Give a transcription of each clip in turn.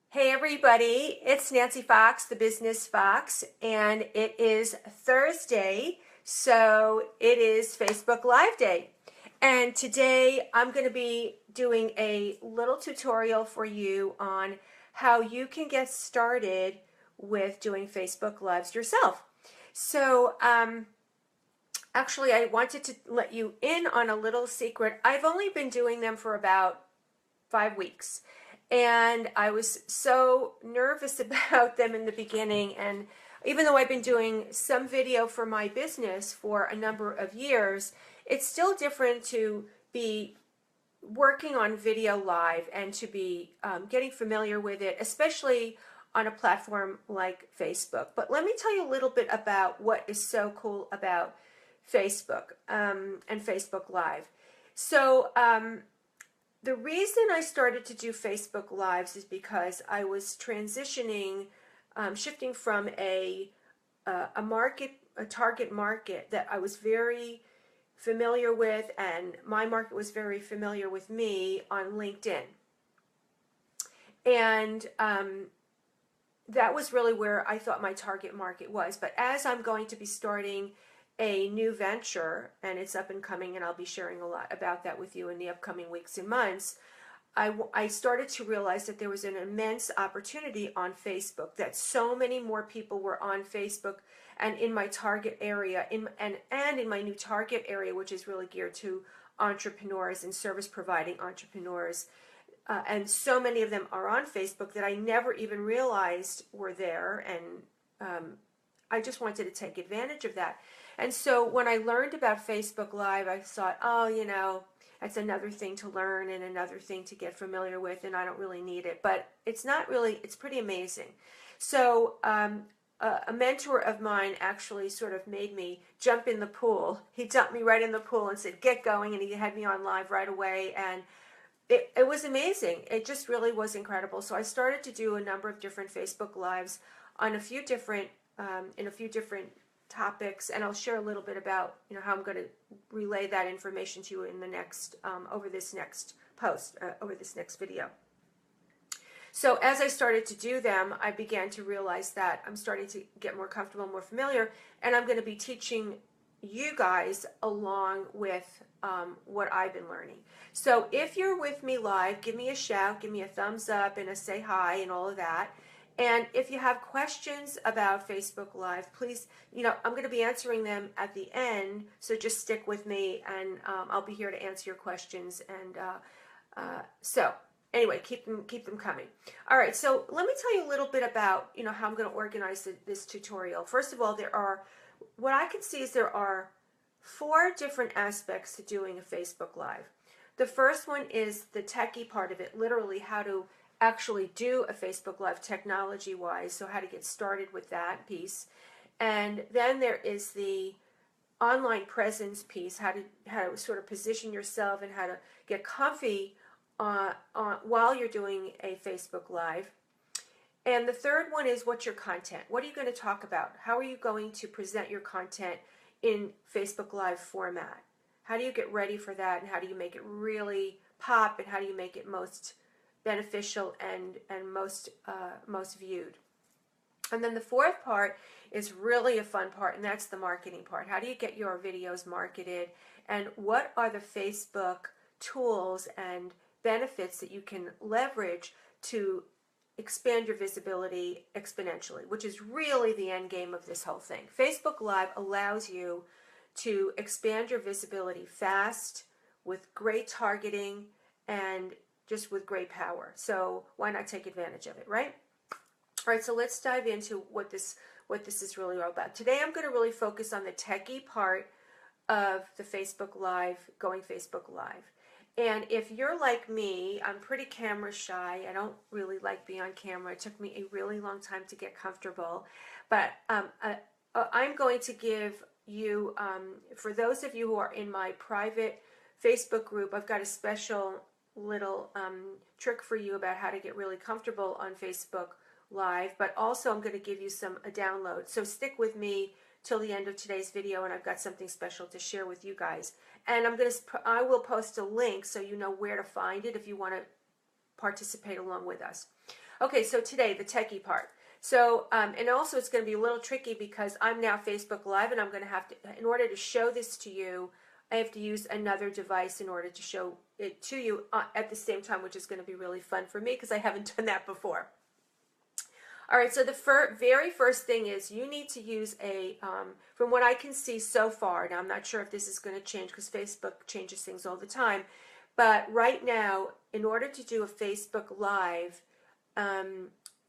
Hey everybody, it's Nancy Fox, the Business Fox, and it is Thursday, so it is Facebook Live Day. And today I'm going to be doing a little tutorial for you on how you can get started with doing Facebook Lives yourself. So, actually, I wanted to let you in on a little secret. I've only been doing them for about 5 weeks. And I was so nervous about them in the beginning. And even though I've been doing some video for my business for a number of years, it's still different to be working on video live and to be getting familiar with it, especially on a platform like Facebook. But let me tell you a little bit about what is so cool about Facebook and Facebook Live. So, the reason I started to do Facebook Lives is because I was transitioning, shifting from a target market that I was very familiar with, and my market was very familiar with me on LinkedIn. And that was really where I thought my target market was. But as I'm going to be starting a new venture, and it's up and coming, and I'll be sharing a lot about that with you in the upcoming weeks and months, I started to realize that there was an immense opportunity on Facebook, that so many more people were on Facebook and in my target area, and in my new target area, which is really geared to entrepreneurs and service providing entrepreneurs. And so many of them are on Facebook that I never even realized were there, and I just wanted to take advantage of that. And so when I learned about Facebook Live, I thought, oh, that's another thing to learn and another thing to get familiar with, and I don't really need it. But it's not really, it's pretty amazing. So a mentor of mine actually sort of made me jump in the pool. He dumped me right in the pool and said, get going, and he had me on live right away. And it was amazing. It just really was incredible. So I started to do a number of different Facebook Lives on a few different in a few different topics, and I'll share a little bit about how I'm going to relay that information to you in the next over this next post, over this next video. So as I started to do them, I began to realize that I'm starting to get more comfortable, more familiar, and I'm going to be teaching you guys along with what I've been learning. So if you're with me live, give me a shout, give me a thumbs up, and a say hi, and all of that. And if you have questions about Facebook Live, please, I'm going to be answering them at the end, so just stick with me, and I'll be here to answer your questions. And so anyway, keep them coming. All right, so let me tell you a little bit about how I'm going to organize this tutorial. First of all, what I can see is there are 4 different aspects to doing a Facebook Live. The first one is the techie part of it, literally how to actually do a Facebook Live technology-wise, so how to get started with that piece. And then there is the online presence piece, how to sort of position yourself and how to get comfy while you're doing a Facebook Live. And the third one is what's your content? What are you going to talk about? How are you going to present your content in Facebook Live format? How do you get ready for that, and how do you make it really pop, and how do you make it most beneficial and most viewed? And then the fourth part is really a fun part, and that's the marketing part. How do you get your videos marketed, and what are the Facebook tools and benefits that you can leverage to expand your visibility exponentially, which is really the end game of this whole thing. Facebook Live allows you to expand your visibility fast, with great targeting, and just with great power. So why not take advantage of it, right? All right, so let's dive into what this is really all about. Today I'm going to really focus on the techie part of the Facebook Live, going Facebook Live. And if you're like me, I'm pretty camera shy. I don't really like being on camera. It took me a really long time to get comfortable. But I'm going to give you, for those of you who are in my private Facebook group, I've got a special little trick for you about how to get really comfortable on Facebook Live. But also I'm going to give you a download. So stick with me till the end of today's video, and I've got something special to share with you guys. And I will post a link so you know where to find it if you want to participate along with us. Okay, so today, the techie part. So, and also it's going to be a little tricky because I'm now Facebook Live, and I'm going to have to, in order to show this to you, I have to use another device in order to show it to you at the same time, which is going to be really fun for me because I haven't done that before. All right, so the very first thing is you need to use from what I can see so far, now I'm not sure if this is going to change because Facebook changes things all the time, but right now, in order to do a Facebook Live,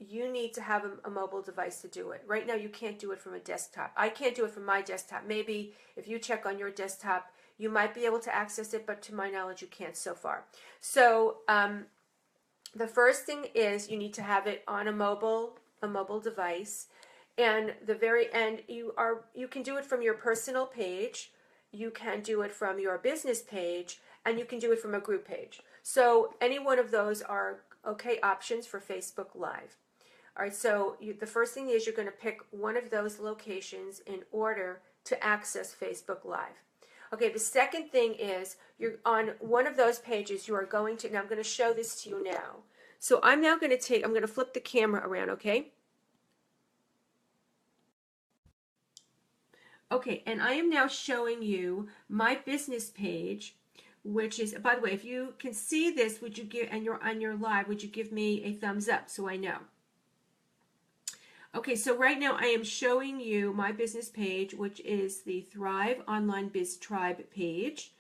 you need to have a mobile device to do it. Right now, you can't do it from a desktop. I can't do it from my desktop. Maybe if you check on your desktop, you might be able to access it, but to my knowledge, you can't so far. So the first thing is you need to have it on a mobile device, and the very end, you can do it from your personal page, you can do it from your business page, and you can do it from a group page. So any one of those are okay options for Facebook Live. All right, so the first thing is you're going to pick one of those locations in order to access Facebook Live. Okay, the second thing is you're on one of those pages, you are going to, now I'm going to show this to you now. So I'm now going to I'm going to flip the camera around, okay? Okay, and I am now showing you my business page, which is, by the way, if you can see this, would you give, and you're on your live, would you give me a thumbs up so I know? Okay, so right now I am showing you my business page, which is the Thrive Online Biz Tribe page.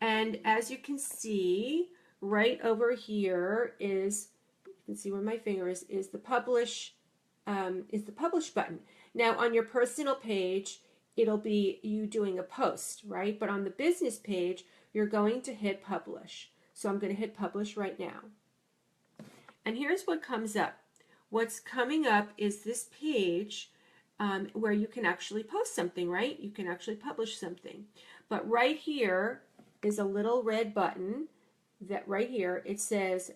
And as you can see, right over here is, you can see where my finger is the publish button. Now on your personal page, it'll be you doing a post, right? But on the business page, you're going to hit publish. So I'm going to hit publish right now. And here's what comes up. What's coming up is this page where you can actually post something, right? You can actually publish something. But right here is a little red button that right here, it says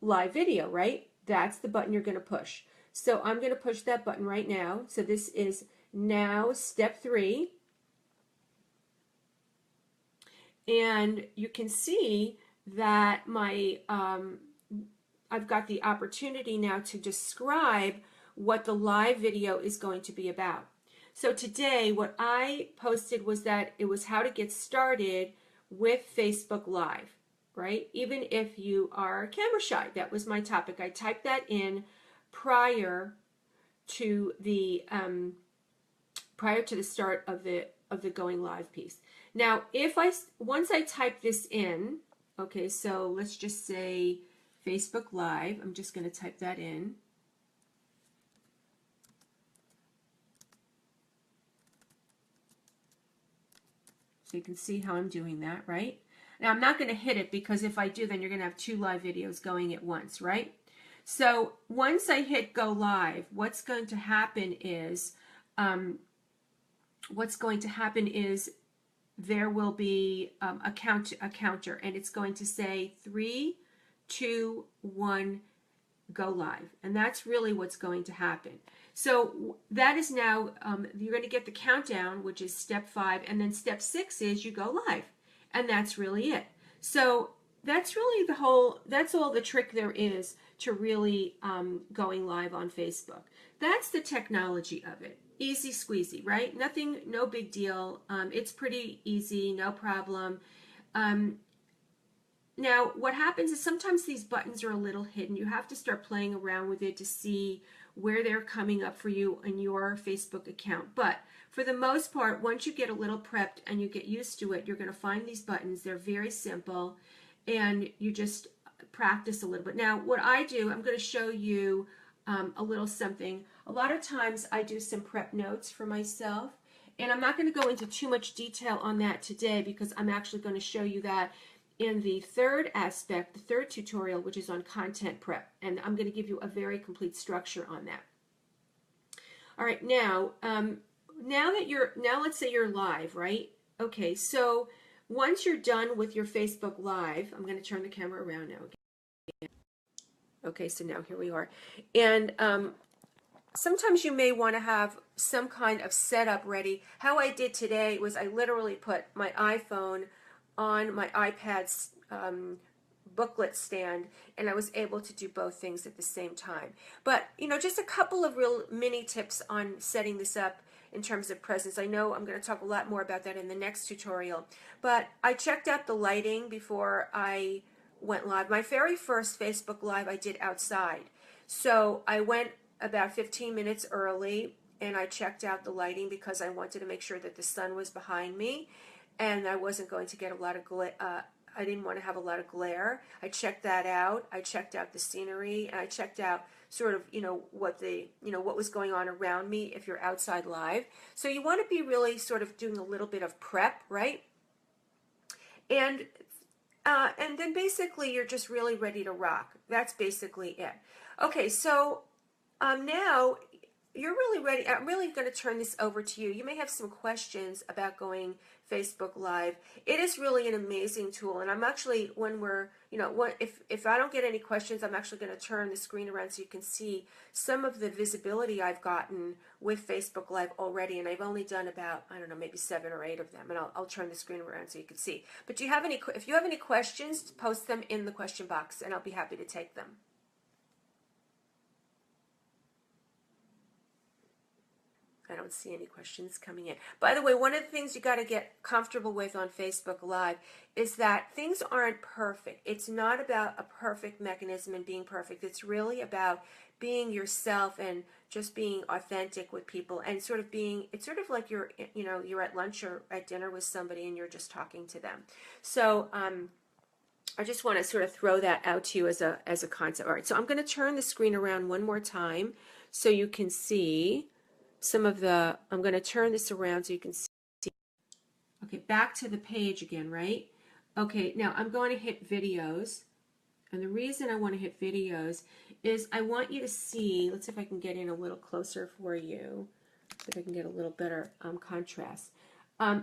live video, right? That's the button you're going to push. So I'm going to push that button right now. So this is now step 3. And you can see that my I've got the opportunity now to describe what the live video is going to be about. So today what I posted was that it was how to get started with Facebook Live, right? Even if you are camera shy, that was my topic. I typed that in prior to the start of the going live piece. Now, once I type this in, okay, so let's just say Facebook Live. I'm just going to type that in. So you can see how I'm doing that, right? Now I'm not going to hit it because if I do, then you're going to have 2 live videos going at once, right? So once I hit go live, what's going to happen is there will be a counter, and it's going to say 3, 2, 1, go live. And that's really what's going to happen. So that is now, you're going to get the countdown, which is step 5, and then step 6 is you go live. And that's really it. So that's really that's all the trick there is to really going live on Facebook. That's the technology of it. Easy squeezy, right? Nothing, no big deal. It's pretty easy, no problem. Now, what happens is sometimes these buttons are a little hidden. You have to start playing around with it to see where they're coming up for you in your Facebook account. But for the most part, once you get a little prepped and you get used to it, you're going to find these buttons. They're very simple, and you just practice a little bit. Now, what I do, I'm going to show you a little something. A lot of times I do some prep notes for myself, and I'm not going to go into too much detail on that today because I'm actually going to show you that in the third aspect, the third tutorial, which is on content prep, and I'm going to give you a very complete structure on that. All right, now let's say you're live, right? Okay, so once you're done with your Facebook Live, I'm going to turn the camera around now. Okay, so now here we are, and sometimes you may want to have some kind of setup ready. How I did today was I literally put my iPhone on my iPad's booklet stand, and I was able to do both things at the same time. But, just a couple of real mini tips on setting this up in terms of presence. I know I'm going to talk a lot more about that in the next tutorial, but I checked out the lighting before I went live. My very first Facebook Live I did outside. So I went about 15 minutes early and I checked out the lighting because I wanted to make sure that the sun was behind me and I wasn't going to get a lot of I didn't want to have a lot of glare. I checked that out. I checked out the scenery, and I checked out sort of, what was going on around me if you're outside live. So you want to be really sort of doing a little bit of prep, right? And then basically you're just really ready to rock. That's basically it. Okay, so now you're really ready. I'm really going to turn this over to you. You may have some questions about going Facebook Live. It is really an amazing tool, and I'm actually, if I don't get any questions, I'm actually going to turn the screen around so you can see some of the visibility I've gotten with Facebook Live already, and I've only done about, I don't know, maybe 7 or 8 of them, and I'll turn the screen around so you can see. But if you have any questions, post them in the question box, and I'll be happy to take them. I don't see any questions coming in. By the way, one of the things you got to get comfortable with on Facebook Live is that things aren't perfect. It's not about a perfect mechanism and being perfect. It's really about being yourself and just being authentic with people and sort of it's sort of like you're at lunch or at dinner with somebody and you're just talking to them. So I just want to sort of throw that out to you as a concept. All right, so I'm going to turn the screen around one more time so you can see I'm going to turn this around so you can see. Okay, back to the page again, right? Okay, now I'm going to hit videos. And the reason I want to hit videos is I want you to see, let's see if I can get in a little closer for you, see if I can get a little better contrast.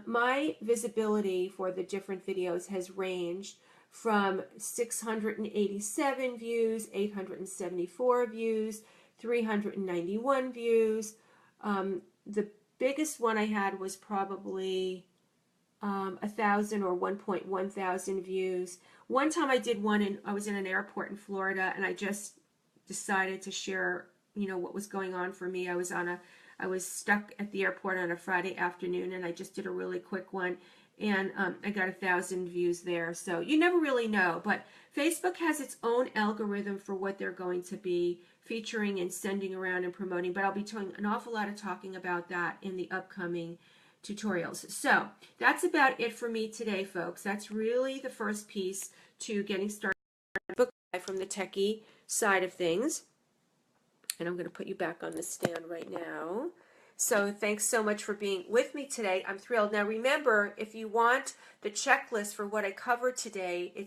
My visibility for the different videos has ranged from 687 views, 874 views, 391 views. The biggest one I had was probably 1,000 or 1.1 thousand views. One time I did one and I was in an airport in Florida and I just decided to share, what was going on for me. I was stuck at the airport on a Friday afternoon and I just did a really quick one and I got 1,000 views there. So you never really know, but Facebook has its own algorithm for what they're going to be featuring and sending around and promoting, but I'll be doing an awful lot of talking about that in the upcoming tutorials. So that's about it for me today, folks. That's really the first piece to getting started from the techie side of things. And I'm going to put you back on the stand right now. So thanks so much for being with me today. I'm thrilled. Now remember, if you want the checklist for what I covered today, I'm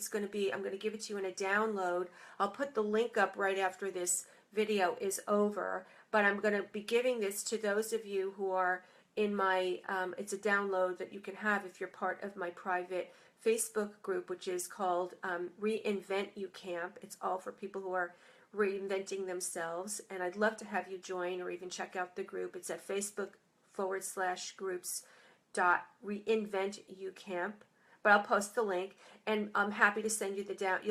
going to give it to you in a download. I'll put the link up right after this video is over, but I'm going to be giving this to those of you who are in my, it's a download that you can have if you're part of my private Facebook group, which is called Reinvent You Camp. It's all for people who are reinventing themselves, and I'd love to have you join or even check out the group. It's at facebook.com/groups.reinventucamp. But I'll post the link, and I'm happy to send you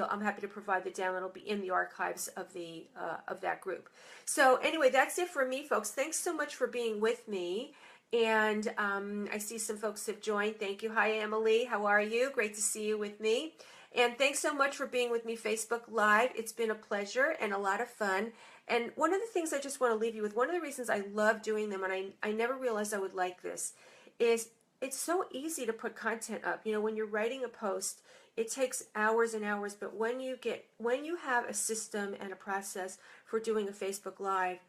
I'm happy to provide the download. It'll be in the archives of that group. So anyway, that's it for me, folks. Thanks so much for being with me. And I see some folks have joined. Thank you. Hi, Emily. How are you? Great to see you with me. And thanks so much for being with me Facebook Live. It's been a pleasure and a lot of fun. And one of the things I just want to leave you with, one of the reasons I love doing them, and I never realized I would like this, is it's so easy to put content up. When you're writing a post, it takes hours and hours, but when you have a system and a process for doing a Facebook Live,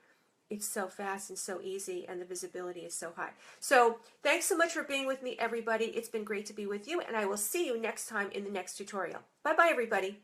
it's so fast and so easy, and the visibility is so high. So thanks so much for being with me, everybody. It's been great to be with you, and I will see you next time in the next tutorial. Bye-bye, everybody.